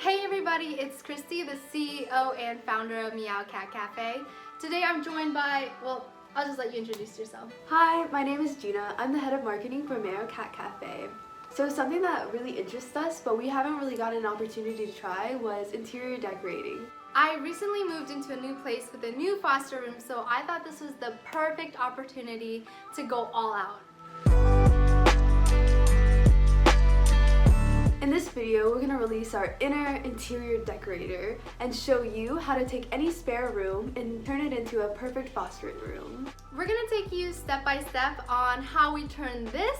Hey everybody, it's Christy, the CEO and founder of Meow Cat Cafe. Today I'm joined by, well, I'll just let you introduce yourself. Hi, my name is Gina. I'm the head of marketing for Meow Cat Cafe. So something that really interests us, but we haven't really gotten an opportunity to try, was interior decorating. I recently moved into a new place with a new foster room, so I thought this was the perfect opportunity to go all out. In this video, we're going to release our inner interior decorator and show you how to take any spare room and turn it into a perfect fostering room. We're going to take you step by step on how we turn this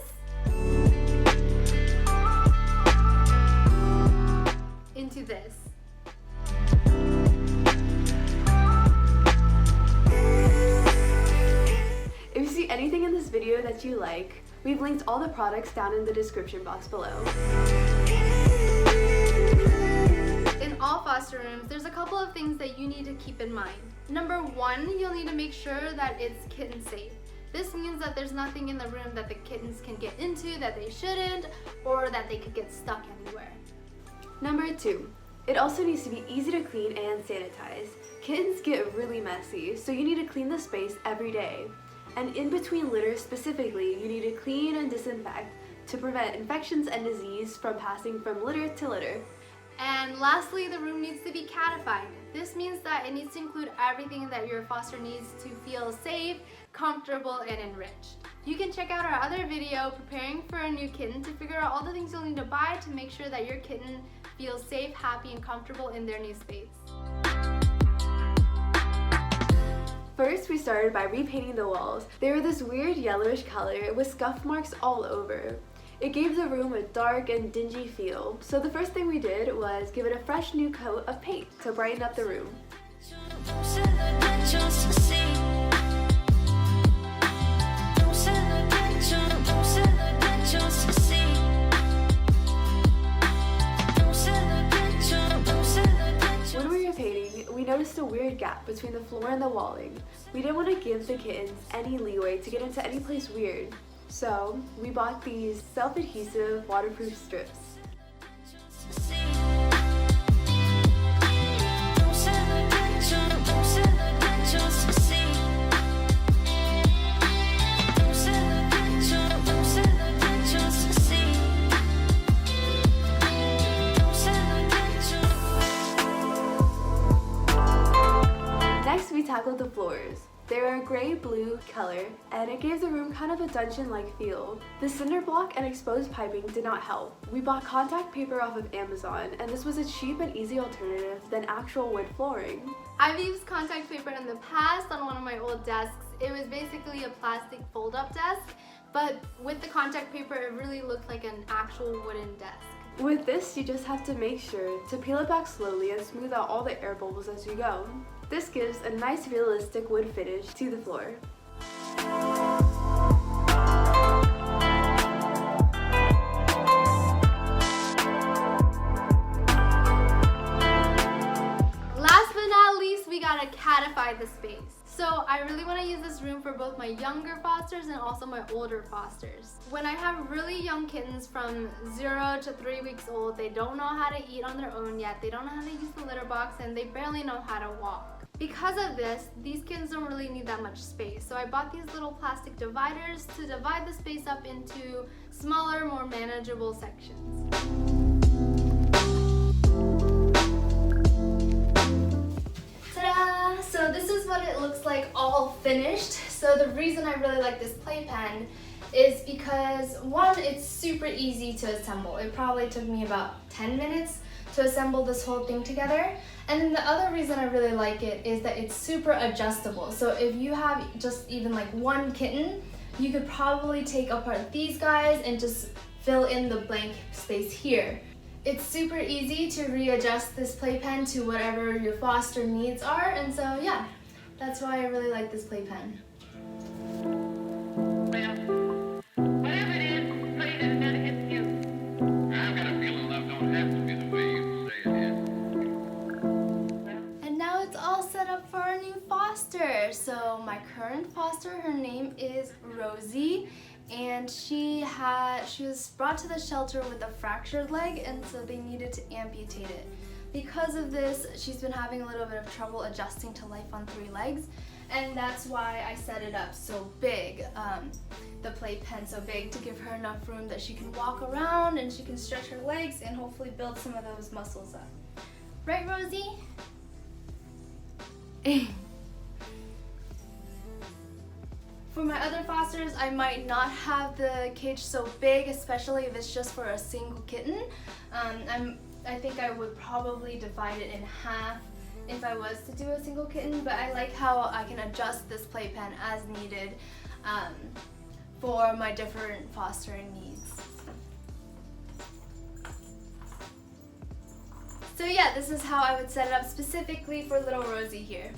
into this. If you see anything in this video that you like, we've linked all the products down in the description box below. In all foster rooms, there's a couple of things that you need to keep in mind. Number one, you'll need to make sure that it's kitten safe. This means that there's nothing in the room that the kittens can get into that they shouldn't, or that they could get stuck anywhere. Number two, it also needs to be easy to clean and sanitize. Kittens get really messy, so you need to clean the space every day. And in between litters specifically, you need to clean and disinfect to prevent infections and disease from passing from litter to litter. And lastly, the room needs to be cadified. This means that it needs to include everything that your foster needs to feel safe, comfortable, and enriched. You can check out our other video, Preparing for a New Kitten, to figure out all the things you'll need to buy to make sure that your kitten feels safe, happy, and comfortable in their new space. First, we started by repainting the walls. They were this weird yellowish color with scuff marks all over. It gave the room a dark and dingy feel, so the first thing we did was give it a fresh new coat of paint to brighten up the room. When we were painting, we noticed a weird gap between the floor and the walling. We didn't want to give the kittens any leeway to get into any place weird. So, we bought these self-adhesive waterproof strips. Next, we tackled the floors. They were a gray-blue color, and it gave the room kind of a dungeon-like feel. The cinder block and exposed piping did not help. We bought contact paper off of Amazon, and this was a cheap and easy alternative than actual wood flooring. I've used contact paper in the past on one of my old desks. It was basically a plastic fold-up desk, but with the contact paper, it really looked like an actual wooden desk. With this, you just have to make sure to peel it back slowly and smooth out all the air bubbles as you go. This gives a nice realistic wood finish to the floor. Last but not least, we gotta cadify the space. So I really want to use this room for both my younger fosters and also my older fosters. When I have really young kittens from 0 to 3 weeks old, they don't know how to eat on their own yet, they don't know how to use the litter box, and they barely know how to walk. Because of this, these kittens don't really need that much space. So I bought these little plastic dividers to divide the space up into smaller, more manageable sections. Ta-da! So this is what it looks like all finished. So the reason I really like this playpen is because, one, it's super easy to assemble. It probably took me about 10 minutes to assemble this whole thing together. And then the other reason I really like it is that it's super adjustable. So if you have just even like one kitten, you could probably take apart these guys and just fill in the blank space here. It's super easy to readjust this playpen to whatever your foster needs are, and so yeah, that's why I really like this playpen. And now it's all set up for our new foster. So my current foster, her name is Rosie, and she was brought to the shelter with a fractured leg, and so they needed to amputate it. Because of this, she's been having a little bit of trouble adjusting to life on 3 legs, and that's why I set it up so big, the playpen so big, to give her enough room that she can walk around and she can stretch her legs and hopefully build some of those muscles up. Right, Rosie? For my other fosters, I might not have the cage so big, especially if it's just for a single kitten. I think I would probably divide it in half if I was to do a single kitten, but I like how I can adjust this playpen as needed for my different fostering needs. So yeah, this is how I would set it up specifically for little Rosie here.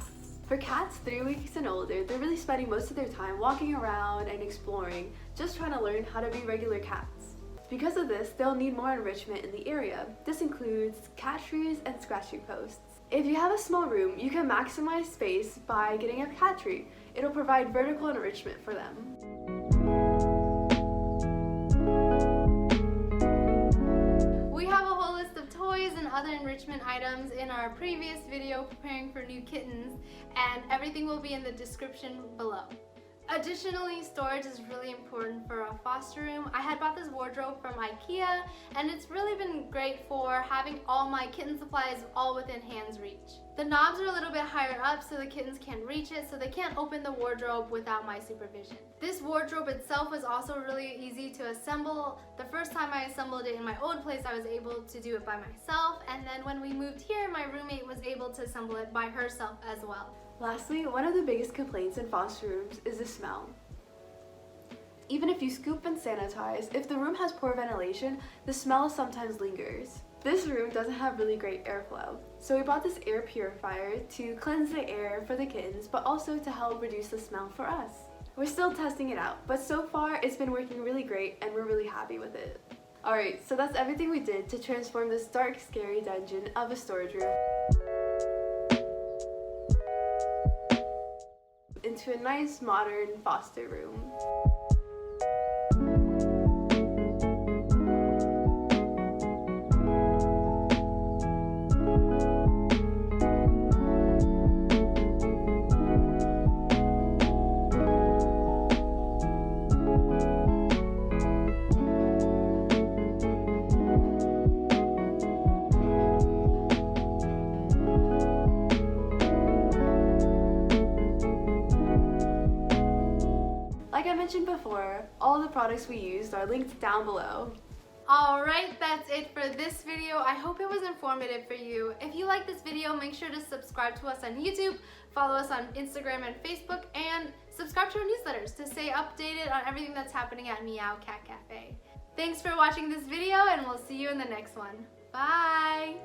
For cats 3 weeks and older, they're really spending most of their time walking around and exploring, just trying to learn how to be regular cats. Because of this, they'll need more enrichment in the area. This includes cat trees and scratching posts. If you have a small room, you can maximize space by getting a cat tree. It'll provide vertical enrichment for them. We have a whole list of toys and other enrichment items in our previous video preparing for new kittens, and everything will be in the description below. Additionally, storage is really important for a foster room. I had bought this wardrobe from IKEA, and it's really been great for having all my kitten supplies all within hand's reach. The knobs are a little bit higher up so the kittens can't reach it, so they can't open the wardrobe without my supervision. This wardrobe itself was also really easy to assemble. The first time I assembled it in my old place, I was able to do it by myself, and then when we moved here, my roommate was able to assemble it by herself as well. Lastly, one of the biggest complaints in foster rooms is the smell. Even if you scoop and sanitize, if the room has poor ventilation, the smell sometimes lingers. This room doesn't have really great airflow, so we bought this air purifier to cleanse the air for the kittens, but also to help reduce the smell for us. We're still testing it out, but so far it's been working really great and we're really happy with it. Alright, so that's everything we did to transform this dark, scary dungeon of a storage room into a nice, modern foster room. Like I mentioned before, all the products we used are linked down below. Alright, that's it for this video. I hope it was informative for you. If you like this video, make sure to subscribe to us on YouTube, follow us on Instagram and Facebook, and subscribe to our newsletters to stay updated on everything that's happening at Meow Cat Cafe. Thanks for watching this video, and we'll see you in the next one. Bye!